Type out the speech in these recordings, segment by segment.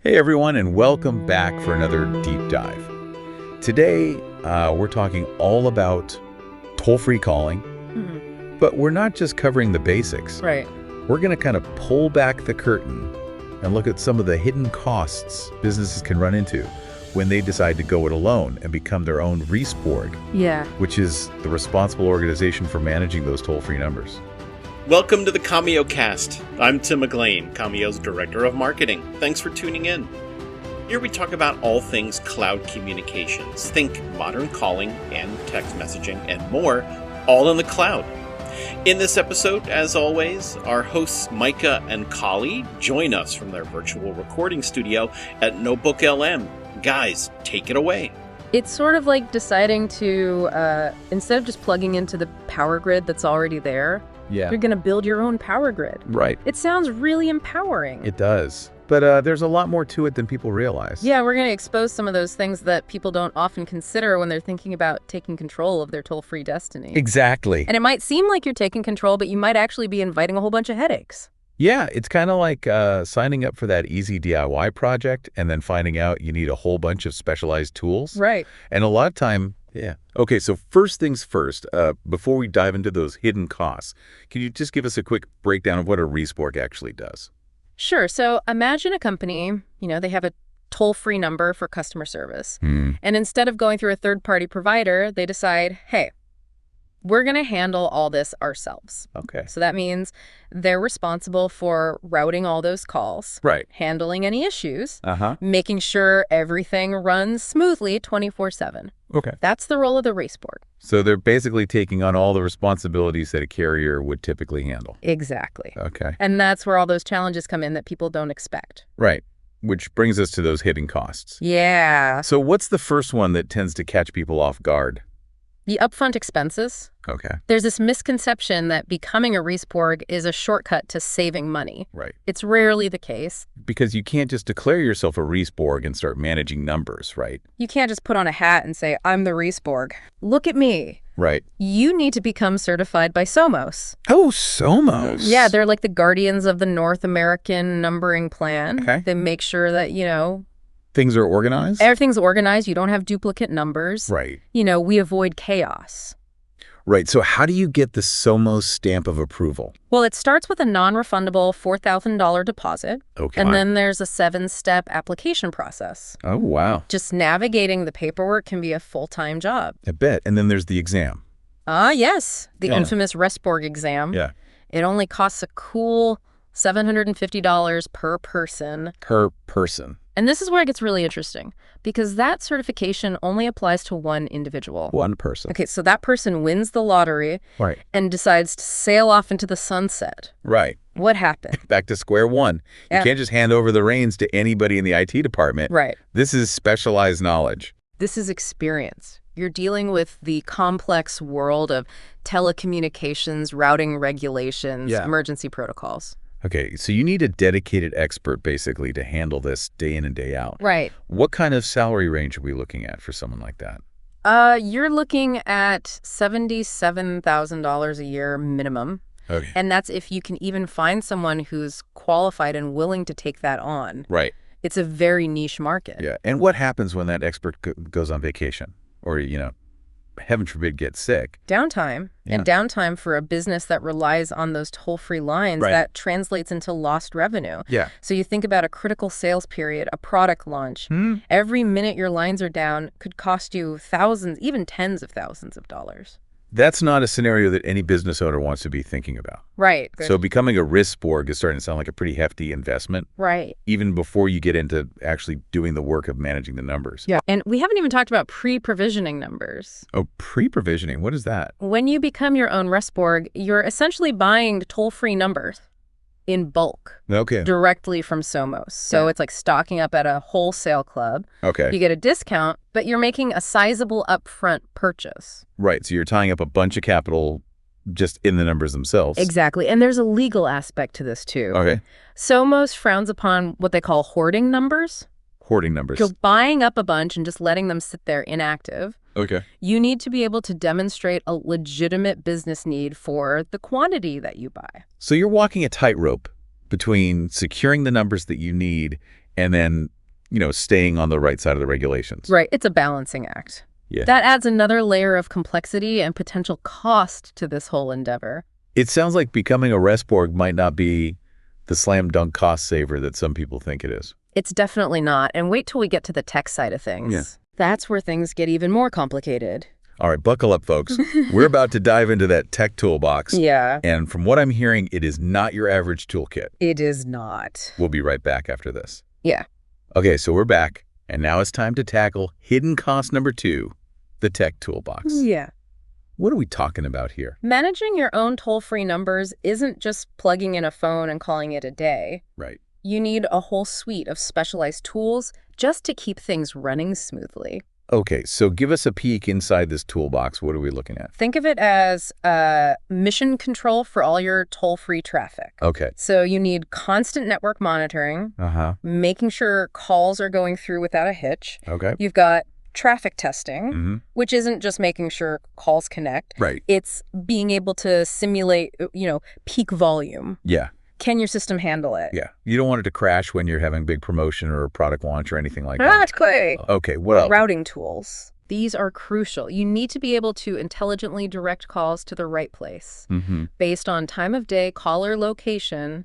Hey everyone, and welcome back for another deep dive. Today, we're talking all about toll-free calling, but we're not just covering the basics. Right. We're going to kind of pull back the curtain and look at some of the hidden costs businesses can run into when they decide to go it alone and become their own RespOrg, Yeah. which is the responsible organization for managing those toll-free numbers. Welcome to the Commio cast. I'm Tim McLean, Commio's Director of Marketing. Thanks for tuning in. Here we talk about all things cloud communications. Think modern calling and text messaging and more, all in the cloud. In this episode, as always, our hosts Micah and Kali join us from their virtual recording studio at Notebook LM. Guys, take it away. It's sort of like deciding to, instead of just plugging into the power grid that's already there, Yeah, you're going to build your own power grid. right. It sounds really empowering. It does. But there's a lot more to it than people realize. Yeah, we're going to expose some of those things that people don't often consider when they're thinking about taking control of their toll-free destiny. Exactly. And it might seem like you're taking control, but you might actually be inviting a whole bunch of headaches. Yeah, it's kind of like signing up for that easy DIY project and then finding out you need a whole bunch of specialized tools. Right. And a lot of time, yeah. Okay, so first things first, before we dive into those hidden costs, can you just give us a quick breakdown of what a RespOrg actually does? Sure. So imagine a company, they have a toll-free number for customer service. And instead of going through a third-party provider, they decide, hey, we're going to handle all this ourselves. Okay. So that means they're responsible for routing all those calls, Right. handling any issues, Uh-huh. making sure everything runs smoothly 24/7. Okay. That's the role of the RespOrg. So they're basically taking on all the responsibilities that a carrier would typically handle. Exactly. Okay. And that's where all those challenges come in that people don't expect. Right. Which brings us to those hidden costs. Yeah. So what's the first one that tends to catch people off guard? The upfront expenses. Okay. There's this misconception that becoming a RespOrg is a shortcut to saving money. Right. It's rarely the case. Because you can't just declare yourself a RespOrg and start managing numbers, right? You can't just put on a hat and say, I'm the RespOrg. Look at me. Right. You need to become certified by Somos. Oh, Somos. Yeah, they're like the guardians of the North American numbering plan. Okay. They make sure that, Things are organized? everything's organized. You don't have duplicate numbers. Right. We avoid chaos. Right. So how do you get the Somos stamp of approval? Well, it starts with a non-refundable $4,000 deposit. Okay. And then there's a 7-step application process. Oh, wow. Just navigating the paperwork can be a full-time job. I bet. And then there's the exam. Yes. The Yeah. infamous RespOrg exam. Yeah. It only costs a cool $750 per person. Per person. And this is where it gets really interesting, because that certification only applies to one individual. One person. Okay, so that person wins the lottery Right. and decides to sail off into the sunset. Right. What happened? Back to square one. Yeah. You can't just hand over the reins to anybody in the IT department. Right. This is specialized knowledge. This is experience. You're dealing with the complex world of telecommunications, routing regulations, Yeah. emergency protocols. Okay, so you need a dedicated expert basically to handle this day in and day out. Right. What kind of salary range are we looking at for someone like that? You're looking at $77,000 a year minimum. Okay. And that's if you can even find someone who's qualified and willing to take that on. Right. It's a very niche market. Yeah. And what happens when that expert goes on vacation or, heaven forbid, gets sick? Downtime. Yeah. And downtime for a business that relies on those toll-free lines, Right. that translates into lost revenue. Yeah. So you think about a critical sales period, a product launch. Every minute your lines are down could cost you thousands, even tens of thousands of dollars. That's not a scenario that any business owner wants to be thinking about. Right. So becoming a RespOrg is starting to sound like a pretty hefty investment, Right. even before you get into actually doing the work of managing the numbers. Yeah. And we haven't even talked about pre-provisioning numbers. Oh, pre-provisioning. What is that? When you become your own RespOrg, you're essentially buying toll-free numbers in bulk Okay. directly from Somos. So it's like stocking up at a wholesale club. Okay. You get a discount, but you're making a sizable upfront purchase. Right. So you're tying up a bunch of capital just in the numbers themselves. Exactly. And there's a legal aspect to this too. Okay. Somos frowns upon what they call hoarding numbers. Hoarding numbers. You're buying up a bunch and just letting them sit there inactive. Okay. You need to be able to demonstrate a legitimate business need for the quantity that you buy. So you're walking a tightrope between securing the numbers that you need and then, staying on the right side of the regulations. Right. It's a balancing act. Yeah. That adds another layer of complexity and potential cost to this whole endeavor. It sounds like becoming a RespOrg might not be the slam dunk cost saver that some people think it is. It's definitely not. And wait till we get to the tech side of things. Yeah. That's where things get even more complicated. All right, buckle up, folks. We're about to dive into that tech toolbox. Yeah. And from what I'm hearing, it is not your average toolkit. It is not. We'll be right back after this. Yeah. Okay, so we're back, and now it's time to tackle hidden cost number 2, the tech toolbox. Yeah. What are we talking about here? Managing your own toll-free numbers isn't just plugging in a phone and calling it a day. Right. You need a whole suite of specialized tools just to keep things running smoothly. Okay, so give us a peek inside this toolbox. What are we looking at? Think of it as mission control for all your toll-free traffic. Okay. So you need constant network monitoring, making sure calls are going through without a hitch. Okay. You've got traffic testing, which isn't just making sure calls connect. Right. It's being able to simulate, peak volume. Yeah. Can your system handle it? Yeah. You don't want it to crash when you're having big promotion or a product launch or anything like that. Exactly. Okay, what else? Routing tools. These are crucial. You need to be able to intelligently direct calls to the right place based on time of day, caller location,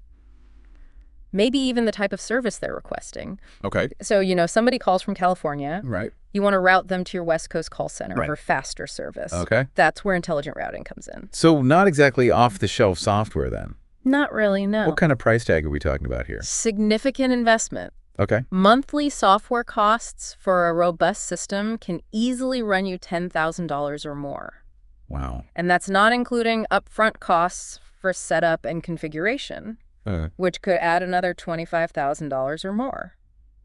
maybe even the type of service they're requesting. Okay. So, somebody calls from California. Right. You want to route them to your West Coast call center Right. for faster service. Okay. That's where intelligent routing comes in. So not exactly off-the-shelf software then. Not really, no. What kind of price tag are we talking about here? Significant investment. Okay. Monthly software costs for a robust system can easily run you $10,000 or more. Wow. And that's not including upfront costs for setup and configuration, which could add another $25,000 or more.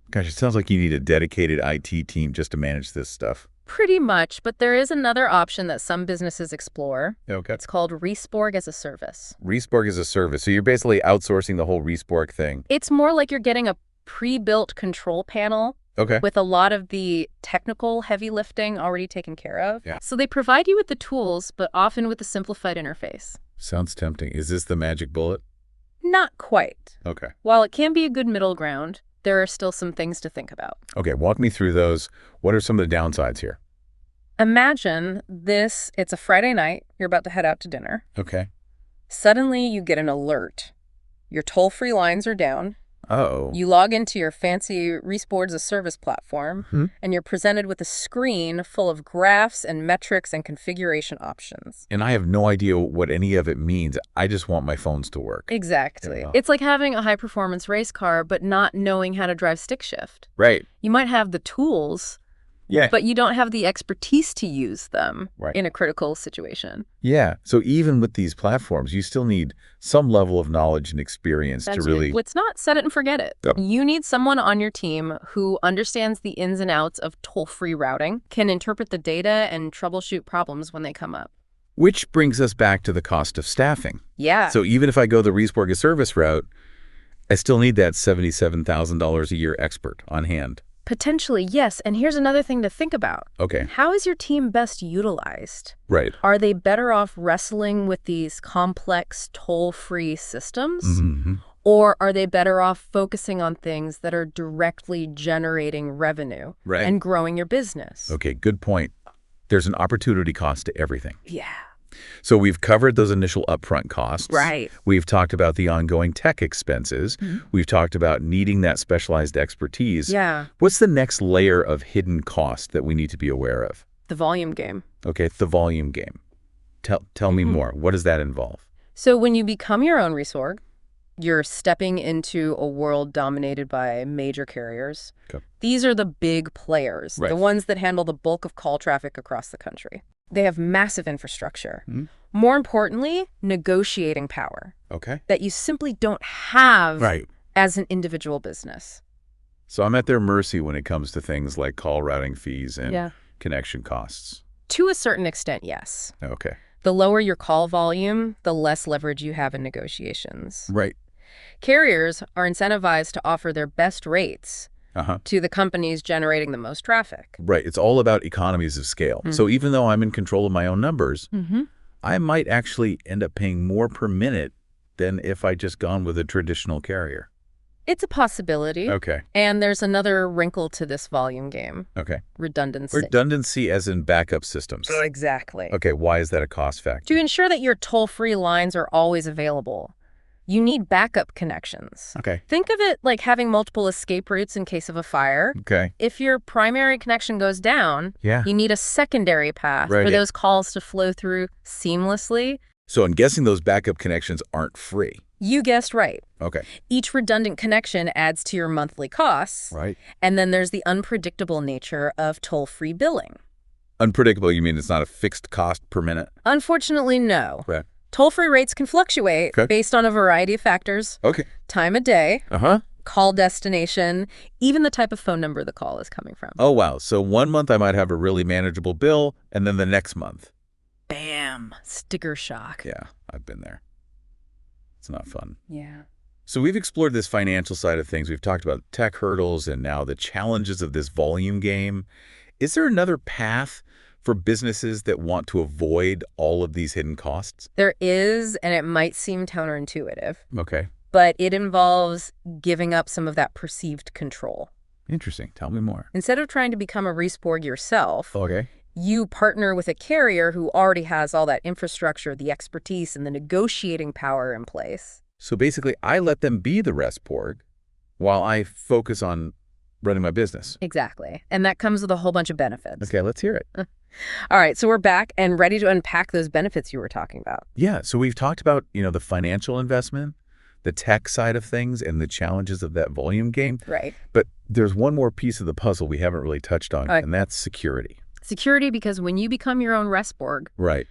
Gosh, it sounds like you need a dedicated IT team just to manage this stuff. Pretty much, but there is another option that some businesses explore. Okay. It's called RespOrg as a service. RespOrg is a service, so you're basically outsourcing the whole RespOrg thing. It's more like you're getting a pre-built control panel with a lot of the technical heavy lifting already taken care of. Yeah. So they provide you with the tools, but often with a simplified interface. Sounds tempting. Is this the magic bullet? Not quite. Okay. While it can be a good middle ground, there are still some things to think about. Okay, walk me through those. What are some of the downsides here? Imagine this, it's a Friday night, you're about to head out to dinner. Okay. Suddenly you get an alert. Your toll-free lines are down. Uh-oh. You log into your fancy RespOrg as a service platform, and you're presented with a screen full of graphs and metrics and configuration options. And I have no idea what any of it means. I just want my phones to work. Exactly. Yeah. It's like having a high-performance race car, but not knowing how to drive stick shift. Right. You might have the tools, but you don't have the expertise to use them in a critical situation. Yeah. So even with these platforms, you still need some level of knowledge and experience to really... It's not set it and forget it. Yep. You need someone on your team who understands the ins and outs of toll-free routing, can interpret the data, and troubleshoot problems when they come up. Which brings us back to the cost of staffing. Yeah. So even if I go the RespOrg as service route, I still need that $77,000 a year expert on hand. Potentially, yes. And here's another thing to think about. Okay. How is your team best utilized? Right. Are they better off wrestling with these complex toll-free systems? Or are they better off focusing on things that are directly generating revenue and growing your business? Okay, good point. There's an opportunity cost to everything. Yeah. So we've covered those initial upfront costs. Right. We've talked about the ongoing tech expenses. We've talked about needing that specialized expertise. Yeah. What's the next layer of hidden cost that we need to be aware of? The volume game. Okay, the volume game. Tell me more. What does that involve? So when you become your own RespOrg, you're stepping into a world dominated by major carriers. Okay. These are the big players, the ones that handle the bulk of call traffic across the country. They have massive infrastructure. More importantly, negotiating power. Okay. That you simply don't have as an individual business. So I'm at their mercy when it comes to things like call routing fees and connection costs. To a certain extent, yes. Okay. The lower your call volume, the less leverage you have in negotiations. Right. Carriers are incentivized to offer their best rates to the companies generating the most traffic. Right. It's all about economies of scale. So even though I'm in control of my own numbers, I might actually end up paying more per minute than if I just gone with a traditional carrier. It's a possibility. Okay. And there's another wrinkle to this volume game. Okay. Redundancy. Redundancy as in backup systems. Exactly. Okay, why is that a cost factor? To ensure that your toll-free lines are always available, you need backup connections. Okay. Think of it like having multiple escape routes in case of a fire. Okay. If your primary connection goes down, Yeah. you need a secondary path Right. for those calls to flow through seamlessly. So I'm guessing those backup connections aren't free. You guessed right. Okay. Each redundant connection adds to your monthly costs. Right. And then there's the unpredictable nature of toll-free billing. Unpredictable, you mean it's not a fixed cost per minute? Unfortunately, no. Okay. Toll-free rates can fluctuate based on a variety of factors. Okay. Time of day, Uh-huh. call destination, even the type of phone number the call is coming from. Oh, wow. So one month I might have a really manageable bill, and then the next month. Bam! Sticker shock. Yeah, I've been there. It's not fun. Yeah. So we've explored this financial side of things. We've talked about tech hurdles and now the challenges of this volume game. Is there another path for businesses that want to avoid all of these hidden costs? There is, and it might seem counterintuitive, Okay. but it involves giving up some of that perceived control. Interesting. Tell me more. Instead of trying to become a RespOrg yourself, Okay. you partner with a carrier who already has all that infrastructure, the expertise, and the negotiating power in place. So basically, I let them be the RespOrg while I focus on running my business. Exactly. And that comes with a whole bunch of benefits. Okay, let's hear it. All right, so we're back and ready to unpack those benefits you were talking about. Yeah, so we've talked about, the financial investment, the tech side of things, and the challenges of that volume game. Right. But there's one more piece of the puzzle we haven't really touched on, and that's security. Security, because when you become your own RespOrg, Right.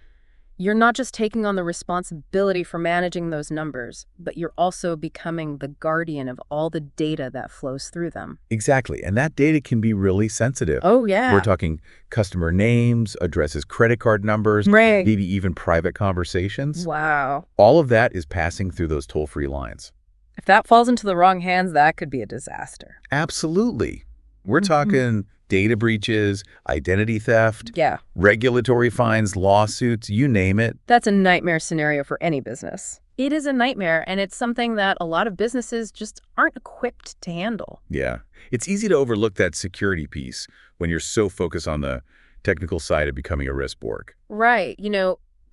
you're not just taking on the responsibility for managing those numbers, but you're also becoming the guardian of all the data that flows through them. Exactly. And that data can be really sensitive. Oh, yeah. We're talking customer names, addresses, credit card numbers, Right. maybe even private conversations. Wow. All of that is passing through those toll-free lines. If that falls into the wrong hands, that could be a disaster. Absolutely. We're talking data breaches, identity theft, Yeah. regulatory fines, lawsuits, you name it. That's a nightmare scenario for any business. It is a nightmare, and it's something that a lot of businesses just aren't equipped to handle. Yeah. It's easy to overlook that security piece when you're so focused on the technical side of becoming a RespOrg. Right.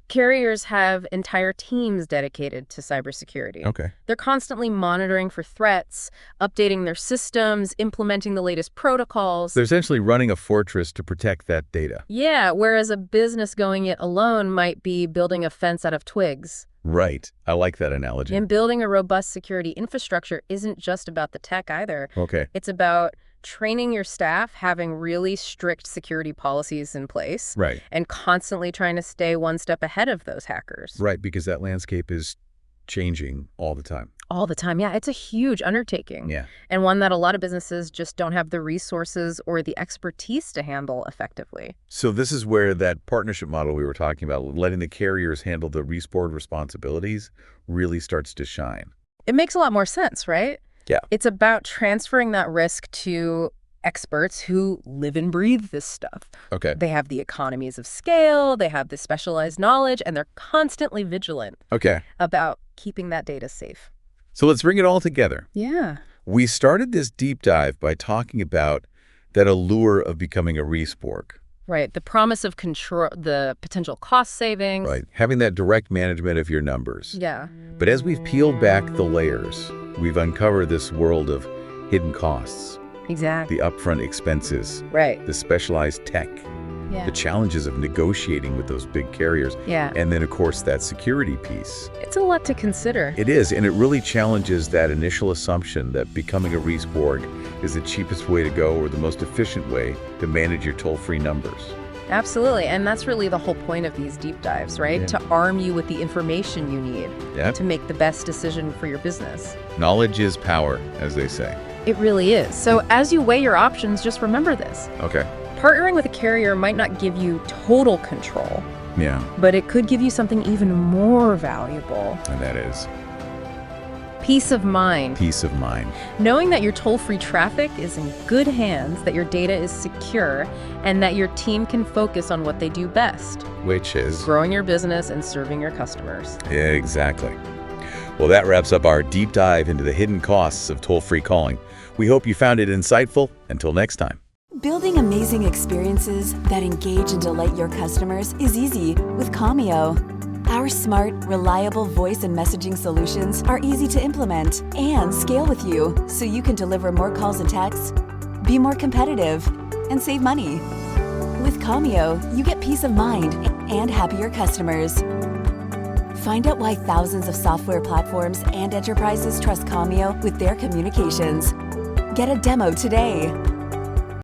Carriers have entire teams dedicated to cybersecurity. Okay. They're constantly monitoring for threats, updating their systems, implementing the latest protocols. They're essentially running a fortress to protect that data. Yeah, whereas a business going it alone might be building a fence out of twigs. Right. I like that analogy. And building a robust security infrastructure isn't just about the tech either. Okay. It's about training your staff, having really strict security policies in place, Right. and constantly trying to stay one step ahead of those hackers. Right, because that landscape is changing all the time. All the time. Yeah, it's a huge undertaking. Yeah. And one that a lot of businesses just don't have the resources or the expertise to handle effectively. So this is where that partnership model we were talking about, letting the carriers handle the RespOrg responsibilities, really starts to shine. It makes a lot more sense, right? Yeah. It's about transferring that risk to experts who live and breathe this stuff. Okay. They have the economies of scale, they have the specialized knowledge, and they're constantly vigilant Okay. about keeping that data safe. So let's bring it all together. Yeah. We started this deep dive by talking about that allure of becoming a RespOrg. Right. The promise of control, the potential cost savings. Right. Having that direct management of your numbers. Yeah. But as we've peeled back the layers, we've uncovered this world of hidden costs, Exactly. the upfront expenses, Right. the specialized tech, Yeah. the challenges of negotiating with those big carriers, Yeah. and then, of course, that security piece. It's a lot to consider. It is, and it really challenges that initial assumption that becoming a RespOrg is the cheapest way to go or the most efficient way to manage your toll-free numbers. Absolutely. And that's really the whole point of these deep dives, right? Yeah. To arm you with the information you need Yeah. to make the best decision for your business. Knowledge is power, as they say. It really is. So as you weigh your options, just remember this. Okay. Partnering with a carrier might not give you total control, Yeah, but it could give you something even more valuable. and that is Peace of mind. peace of mind. Knowing that your toll-free traffic is in good hands, that your data is secure, and that your team can focus on what they do best, Which is growing your business and serving your customers. exactly. Well, that wraps up our deep dive into the hidden costs of toll-free calling. We hope you found it insightful. Until next time. Building amazing experiences that engage and delight your customers is easy with Commio. Our smart, reliable voice and messaging solutions are easy to implement and scale with you so you can deliver more calls and texts, be more competitive, and save money. With Commio, you get peace of mind and happier customers. Find out why thousands of software platforms and enterprises trust Commio with their communications. Get a demo today.